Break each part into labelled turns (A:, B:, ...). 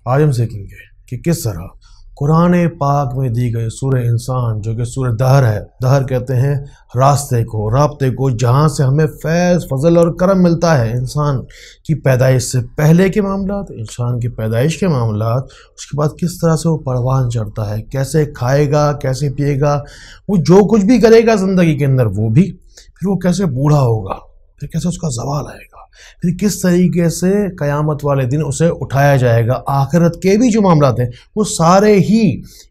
A: آج ہم سیکھیں گے کہ کس طرح قرآن پاک میں دی گئی سورہ انسان، جو کہ سورہ دہر ہے، دہر کہتے ہیں راستے کو، رابطے کو، جہاں سے ہمیں فیض، فضل اور کرم ملتا ہے۔ انسان کی پیدائش سے پہلے کے معاملات، انسان کی پیدائش کے معاملات، اس کے بعد کس طرح سے وہ پروان چڑھتا ہے، کیسے کھائے گا، کیسے پیے گا، وہ جو کچھ بھی کرے گا زندگی کے اندر وہ بھی، پھر وہ کیسے بوڑھا ہوگا، پھر کیسے اس کا زوال آئے گا، پھر کس طریقے سے قیامت والے دن اسے اٹھایا جائے گا۔ آخرت کے بھی جو معاملات ہیں وہ سارے ہی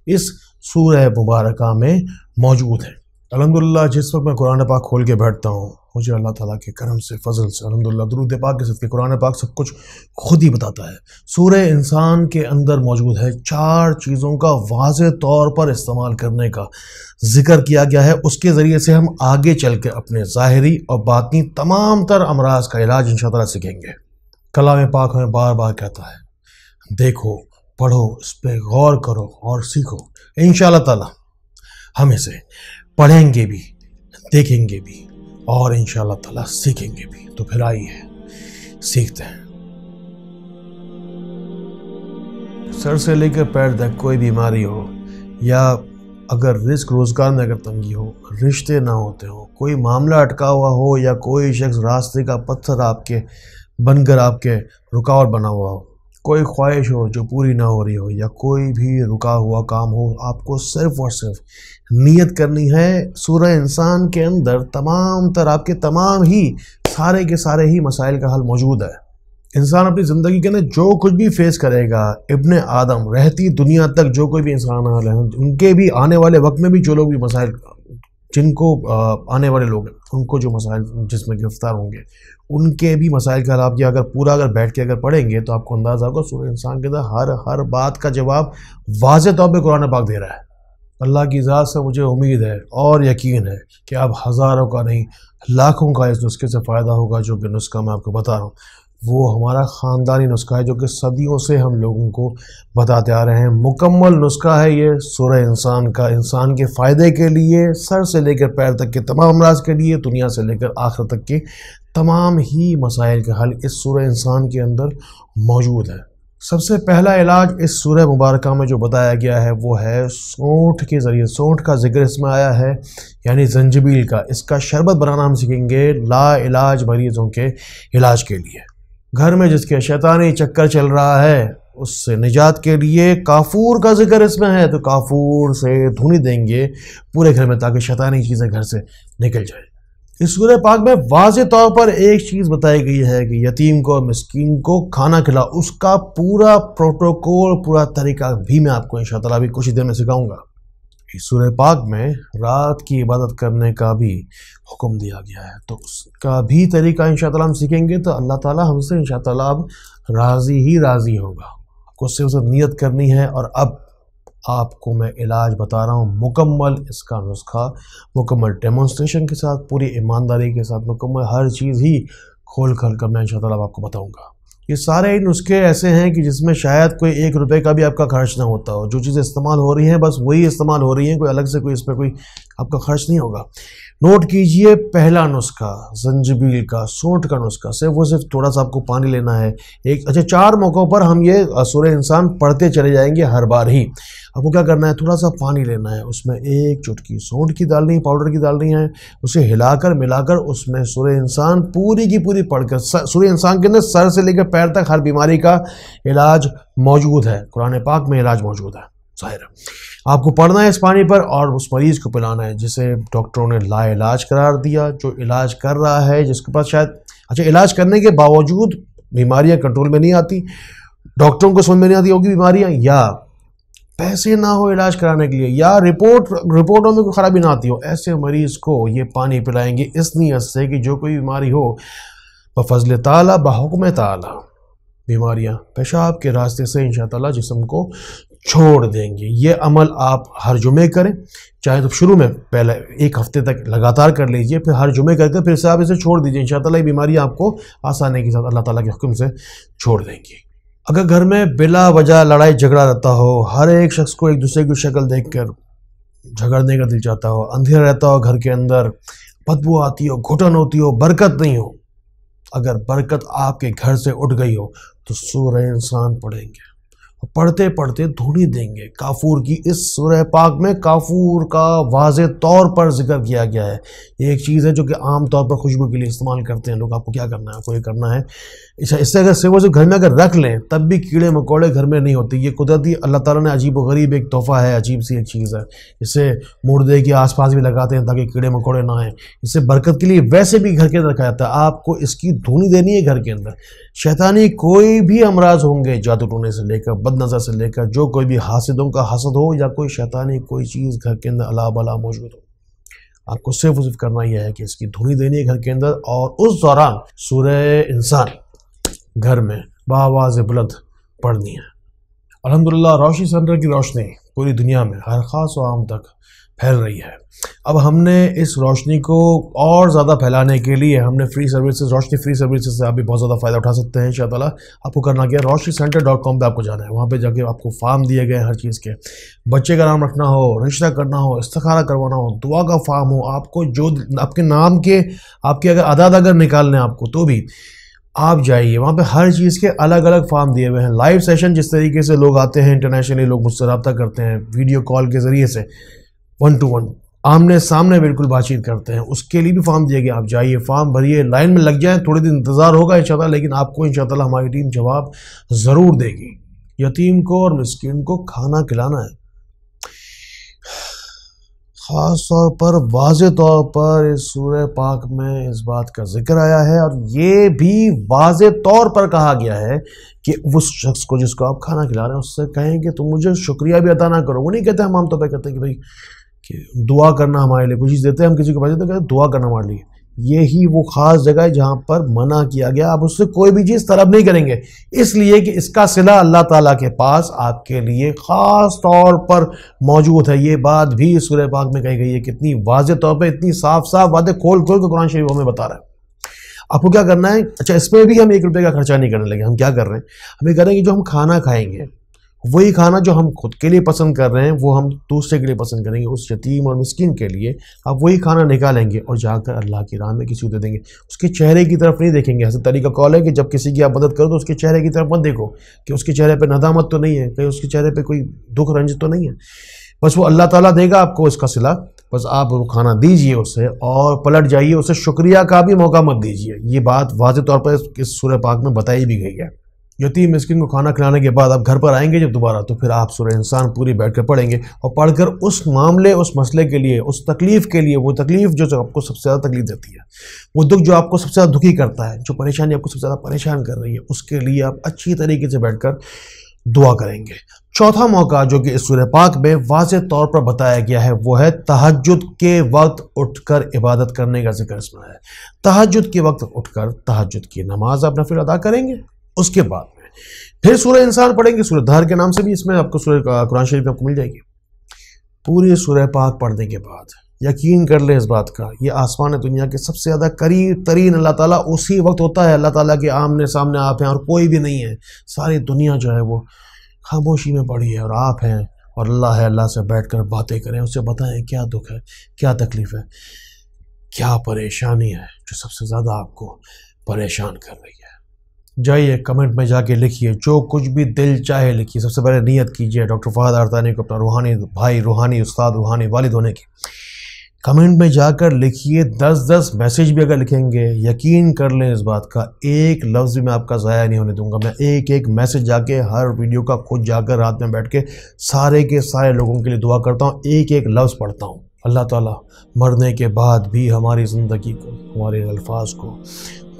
A: اس سورہ مبارکہ میں موجود ہیں۔ الحمدللہ جس وقت میں قرآن پاک کھول کے بیٹھتا ہوں، مجھے اللہ تعالیٰ کے کرم سے، فضل سے، الحمدللہ درود پاک کے صدقے قرآن پاک سب کچھ خود ہی بتاتا ہے۔ سورہ انسان کے اندر موجود ہے 4 چیزوں کا واضح طور پر استعمال کرنے کا ذکر کیا گیا ہے۔ اس کے ذریعے سے ہم آگے چل کے اپنے ظاہری اور باطنی تمام تر امراض کا علاج انشاءاللہ سیکھیں گے۔ کلام پاک ہمیں بار بار کہتا ہے دیکھو، پڑھو، اس پہ غور کرو اور سیکھو۔ انشاءاللہ تعالیٰ ہم اسے پڑھیں گے بھی، دیکھیں گے بھی اور انشاءاللہ تعالیٰ سیکھیں گے بھی۔ تو پھر آئیے سیکھتے ہیں۔ سر سے لے کر پیر تک کوئی بیماری ہو، یا اگر رزق روزگار میں اگر تنگی ہو، رشتے نہ ہوتے ہو، کوئی معاملہ اٹکا ہوا ہو، یا کوئی شخص راستے کا پتھر آپ کے بن کر آپ کے رکاوٹ بنا ہوا ہو، کوئی خواہش ہو جو پوری نہ ہو رہی ہو، یا کوئی بھی رکا ہوا کام ہو، آپ کو صرف اور صرف نیت کرنی ہے۔ سورہ انسان کے اندر تمام تر آپ کے تمام ہی سارے کے سارے ہی مسائل کا حل موجود ہے۔ انسان اپنی زندگی کے اندر جو کچھ بھی فیس کرے گا، ابن آدم رہتی دنیا تک جو کوئی بھی انسان ہیں ان کے بھی آنے والے وقت میں بھی جو لوگ بھی مسائل، جن کو آنے والے لوگ ہیں ان کو جو مسائل جس میں گرفتار ہوں گے، ان کے بھی مسائل کا حل آپ یہ اگر بیٹھ کے اگر پڑھیں گے تو آپ کو اندازہ ہوگا سورہ انسان کے اندر ہر بات کا جواب واضح طور پہ قرآن پاک دے رہا ہے۔ اللہ کی ذات سے مجھے امید ہے اور یقین ہے کہ اب ہزاروں کا نہیں لاکھوں کا اس نسخے سے فائدہ ہوگا، جو کہ نسخہ میں آپ کو بتا رہا ہوں وہ ہمارا خاندانی نسخہ ہے، جو کہ صدیوں سے ہم لوگوں کو بتاتے آ رہے ہیں۔ مکمل نسخہ ہے یہ سورہ انسان کا، انسان کے فائدے کے لیے، سر سے لے کر پیر تک کے تمام امراض کے لیے، دنیا سے لے کر آخرت تک کے تمام ہی مسائل کا حل اس سورہ انسان کے اندر موجود ہے۔ سب سے پہلا علاج اس سورہ مبارکہ میں جو بتایا گیا ہے وہ ہے سونٹھ کے ذریعے، سونٹھ کا ذکر اس میں آیا ہے، یعنی زنجبیل کا۔ اس کا شربت بنانا ہم سیکھیں گے لا علاج مریضوں کے علاج کے لیے۔ گھر میں جس کے شیطانی چکر چل رہا ہے اس سے نجات کے لیے کافور کا ذکر اس میں ہے، تو کافور سے دھونی دیں گے پورے گھر میں تاکہ شیطانی چیزیں گھر سے نکل جائیں۔ اس سورہ پاک میں واضح طور پر ایک چیز بتائی گئی ہے کہ یتیم کو، مسکین کو کھانا کھلاؤ۔ اس کا پورا پروٹوکول، پورا طریقہ بھی میں آپ کو انشاءاللہ بھی کچھ دیر میں سکھاؤں گا۔ اس سورہ پاک میں رات کی عبادت کرنے کا بھی حکم دیا گیا ہے، تو اس کا بھی طریقہ انشاءاللہ ہم سیکھیں گے، تو اللہ تعالیٰ ہم سے انشاءاللہ اب راضی ہوگا۔ آپ کو صرف نیت کرنی ہے، اور اب آپ کو میں علاج بتا رہا ہوں مکمل اس کا نسخہ، مکمل ڈیمونسٹریشن کے ساتھ، پوری ایمانداری کے ساتھ، مکمل ہر چیز ہی کھول کر میں انشاءاللہ آپ کو بتاؤں گا۔ یہ سارے نسخے ایسے ہیں کہ جس میں شاید کوئی 1 روپے کا بھی آپ کا خرچ نہ ہوتا ہو، جو چیزیں استعمال ہو رہی ہیں بس وہی استعمال ہو رہی ہیں، کوئی الگ سے کوئی اس پہ کوئی آپ کا خرچ نہیں ہوگا۔ نوٹ کیجئے پہلا نسخہ زنجبیل کا، سونٹھ کا نسخہ، صرف تھوڑا سا آپ کو پانی لینا ہے۔ 4 موقعوں پر ہم یہ سورہ انسان پڑھتے چلے جائیں گے، ہر بار ہی آپ کو کیا کرنا ہے، تھوڑا سا پانی لینا ہے، اس میں 1 چٹکی سونٹھ کی ڈالنی ہے، پاؤڈر کی ڈالنی ہے، اسے ہلا کر ملا کر اس میں سورہ انسان پوری کی پوری پڑھ کر، سورہ انسان کے اندر سر سے لے کر پیر تک ہر بیماری کا علاج موجود ہے، قرآن پاک میں علاج موجود ہے۔ ظاہر آپ کو پڑھنا ہے اس پانی پر اور اس مریض کو پلانا ہے جسے ڈاکٹروں نے لا علاج قرار دیا، جو علاج کر رہا ہے، جس کے پاس شاید علاج کرنے کے باوجود بیماریاں کنٹرول میں نہیں آتی، ڈاکٹروں کو سمجھ میں نہیں آتی ہوگی بیماریاں، یا پیسے نہ ہو علاج کرانے کے لیے، یا رپورٹوں میں کوئی خرابی نہ آتی ہو، ایسے مریض کو یہ پانی پلائیں گے اس نیت سے کہ جو کوئی بیماری ہو بفضل تعالیٰ، بحکم تعالیٰ، بیماریاں پیشاب کے راستے سے انشاءاللہ جسم کو چھوڑ دیں گے۔ یہ عمل آپ ہر جمعے کریں، چاہے تو شروع میں پہلے 1 ہفتے تک لگاتار کر لیجئے، پھر ہر جمعے کر کے پھر سے آپ اسے چھوڑ دیجئے، انشاءاللہ یہ بیماری آپ کو آسانی کے ساتھ اللہ تعالیٰ کے حکم سے چھوڑ دیں گی۔ اگر گھر میں بلا وجہ لڑائی جھگڑا رہتا ہو، ہر ایک شخص کو ایک دوسرے کی شکل دیکھ کر جھگڑنے کا دل چاہتا ہو، اندھیرا رہتا ہو گھر کے اندر، بدبو آتی ہو، گھٹن ہوتی ہو، برکت نہیں ہو، اگر برکت آپ کے گھر سے اٹھ گئی ہو تو سورہ انسان پڑھیں گے، پڑھتے پڑھتے دھونی دیں گے کافور کی۔ اس سورہ پاک میں کافور کا واضح طور پر ذکر کیا گیا ہے۔ یہ ایک چیز ہے جو کہ عام طور پر خوشبو کے لیے استعمال کرتے ہیں لوگ۔ آپ کو کیا کرنا ہے، آپ کو یہ کرنا ہے، اس سے اگر صرف گھر میں اگر رکھ لیں تب بھی کیڑے مکوڑے گھر میں نہیں ہوتے۔ یہ قدرتی اللہ تعالیٰ نے عجیب و غریب ایک تحفہ ہے، عجیب سی ایک چیز ہے۔ اسے مردے کے آس پاس بھی لگاتے ہیں تاکہ کیڑے مکوڑے نہ آئیں۔ اس سے برکت کے لیے ویسے بھی گھر کے اندر رکھا جاتا ہے۔ آپ کو اس کی دھونی دینی ہے گھر کے اندر۔ شیطانی کوئی بھی امراض ہوں گے، جادو ٹونے سے لے کر بد نظر سے لے کر، جو کوئی بھی حاسدوں کا حسد ہو یا کوئی شیطانی کوئی چیز گھر کے اندر اللہ بلا موجود ہو، آپ کو صرف کرنا یہ ہے کہ اس کی دھونی دینی ہے گھر کے اندر، اور اس دوران سورہ انسان گھر میں بآواز بلند پڑھنی ہے۔ الحمدللہ روشنی سینٹر کی روشنی پوری دنیا میں ہر خاص و عام تک پھیل رہی ہے۔ اب ہم نے اس روشنی کو اور زیادہ پھیلانے کے لیے ہم نے فری سروسز، روشنی فری سروسز سے آپ بھی بہت زیادہ فائدہ اٹھا سکتے ہیں انشاءاللہ۔ آپ کو کرنا کیا ہے، roshnicenter.com پہ آپ کو جانا ہے۔ وہاں پہ جا کے آپ کو فارم دیے گئے ہیں ہر چیز کے، بچے کا نام رکھنا ہو، رشتہ کرنا ہو، استخارہ کروانا ہو، دعا کا فارم ہو، آپ کو جو آپ کے نام کے آپ کے اگر عدد اگر نکالنے آپ کو تو بھی آپ جائیے وہاں پہ ہر چیز کے الگ الگ فارم دیے ہوئے ہیں۔ لائیو سیشن جس طریقے سے لوگ آتے ہیں، انٹرنیشنلی لوگ مجھ سے رابطہ کرتے ہیں ویڈیو کال کے ذریعے سے، 1 to 1 آمنے سامنے بالکل بات چیت کرتے ہیں، اس کے لیے بھی فارم دیا گیا۔ آپ جائیے، فارم بھریے، لائن میں لگ جائیں، تھوڑے دن انتظار ہوگا انشاءاللہ، لیکن آپ کو انشاءاللہ ہماری ٹیم جواب ضرور دے گی۔ یتیم کو اور مسکین کو کھانا کھلانا ہے، خاص طور پر واضح طور پر اس سورہ پاک میں اس بات کا ذکر آیا ہے، اور یہ بھی واضح طور پر کہا گیا ہے کہ اس شخص کو جس کو آپ کھانا کھلا رہے ہیں اس سے کہیں کہ تم مجھے شکریہ بھی ادا نہ کرو۔ وہ نہیں کہتے، ہم عام طور پہ کہتے ہیں کہ بھائی کہ دعا کرنا ہمارے لیے، کوئی چیز دیتے ہیں ہم کسی کو پیسے تو کہتے ہیں دعا کرنا ہمارے لیے۔ یہی وہ خاص جگہ ہے جہاں پر منع کیا گیا، آپ اس سے کوئی بھی چیز طلب نہیں کریں گے، اس لیے کہ اس کا صلہ اللہ تعالیٰ کے پاس آپ کے لیے خاص طور پر موجود ہے۔ یہ بات بھی سورہ پاک میں کہی گئی ہے، کتنی واضح طور پہ، اتنی صاف صاف باتیں کھول کھول کے قرآن شریف ہمیں بتا رہا ہے۔ آپ کو کیا کرنا ہے، اچھا اس میں بھی ہم 1 روپے کا خرچہ نہیں کرنے لگے۔ ہم کیا کر رہے ہیں، ہم یہ کر رہے ہیں کہ جو ہم کھانا کھائیں گے وہی کھانا جو ہم خود کے لیے پسند کر رہے ہیں وہ ہم دوسرے کے لیے پسند کریں گے، اس یتیم اور مسکین کے لیے آپ وہی کھانا نکالیں گے اور جا کر اللہ کی راہ میں کسی کو دے دیں گے۔ اس کے چہرے کی طرف نہیں دیکھیں گے۔ حضرت علی کا قول ہے کہ جب کسی کی آپ مدد کرو تو اس کے چہرے کی طرف مت دیکھو کہ اس کے چہرے پہ ندامت تو نہیں ہے، کہیں اس کے چہرے پہ کوئی دکھ رنج تو نہیں ہے، بس وہ اللہ تعالیٰ دے گا آپ کو اس کا صلہ، بس آپ وہ کھانا دیجئے اسے اور پلٹ جائیے، اسے شکریہ کا بھی موقع مت دیجئے۔ یہ بات واضح طور پر اس سورہ پاک میں بتائی بھی گئی ہے۔ یتیم مسکین کو کھانا کھلانے کے بعد آپ گھر پر آئیں گے جب دوبارہ، تو پھر آپ سورہ انسان پوری بیٹھ کر پڑھیں گے، اور پڑھ کر اس معاملے، اس مسئلے کے لیے، اس تکلیف کے لیے، وہ تکلیف جو آپ کو سب سے زیادہ تکلیف دیتی ہے، وہ دکھ جو آپ کو سب سے زیادہ دکھی کرتا ہے، جو پریشانی آپ کو سب سے زیادہ پریشان کر رہی ہے، اس کے لیے آپ اچھی طریقے سے بیٹھ کر دعا کریں گے۔ چوتھا موقع جو کہ اس سورہ پاک میں واضح طور پر بتایا گیا ہے وہ ہے تہجد کے وقت اٹھ کر عبادت کرنے کا ذکر اس میں ہے۔ تہجد کے وقت اٹھ کر تہجد کی نماز آپ نفل ادا کریں گے، اس کے بعد میں پھر سورہ انسان پڑھیں گے، سورہ دہر کے نام سے بھی اس میں آپ کو سورہ قرآن شریف آپ کو مل جائے گی۔ پوری سورہ پاک پڑھنے کے بعد یقین کر لیں اس بات کا، یہ آسمان دنیا کے سب سے زیادہ قریب ترین اللہ تعالیٰ اسی وقت ہوتا ہے، اللہ تعالیٰ کے آمنے سامنے آپ ہیں اور کوئی بھی نہیں ہے، ساری دنیا جو ہے وہ خاموشی میں پڑی ہے اور آپ ہیں اور اللہ ہے۔ اللہ سے بیٹھ کر باتیں کریں، اسے بتائیں کیا دکھ ہے، کیا تکلیف ہے، کیا پریشانی ہے جو سب سے زیادہ آپ کو پریشان کر رہی ہے۔ جائیے کمنٹ میں جا کے لکھیے، جو کچھ بھی دل چاہے لکھیے۔ سب سے پہلے نیت کیجیے ڈاکٹر فہد ارتانی کو اپنا روحانی بھائی، روحانی استاد، روحانی والد ہونے کی۔ کمنٹ میں جا کر لکھیے، 10 میسیج بھی اگر لکھیں گے یقین کر لیں اس بات کا، ایک لفظ بھی میں آپ کا ضائع نہیں ہونے دوں گا۔ میں ایک میسیج جا کے ہر ویڈیو کا خود جا کر رات میں بیٹھ کے سارے کے سارے لوگوں کے لیے دعا کرتا ہوں، ایک لفظ پڑھتا ہوں۔ اللہ تعالیٰ مرنے کے بعد بھی ہماری زندگی کو، ہمارے الفاظ کو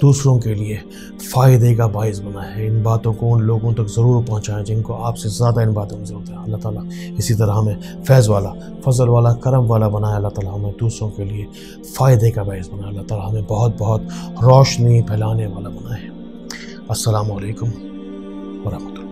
A: دوسروں کے لیے فائدے کا باعث بنا ہے۔ ان باتوں کو ان لوگوں تک ضرور پہنچائیں جن کو آپ سے زیادہ ان باتوں کی ضرورت ہے۔ اللہ تعالیٰ اسی طرح ہمیں فیض والا، فضل والا، کرم والا بنائے۔ اللہ تعالیٰ ہمیں دوسروں کے لیے فائدے کا باعث بنائے۔ اللہ تعالیٰ ہمیں بہت بہت روشنی پھیلانے والا بنائے۔ السلام علیکم ورحمۃ اللہ۔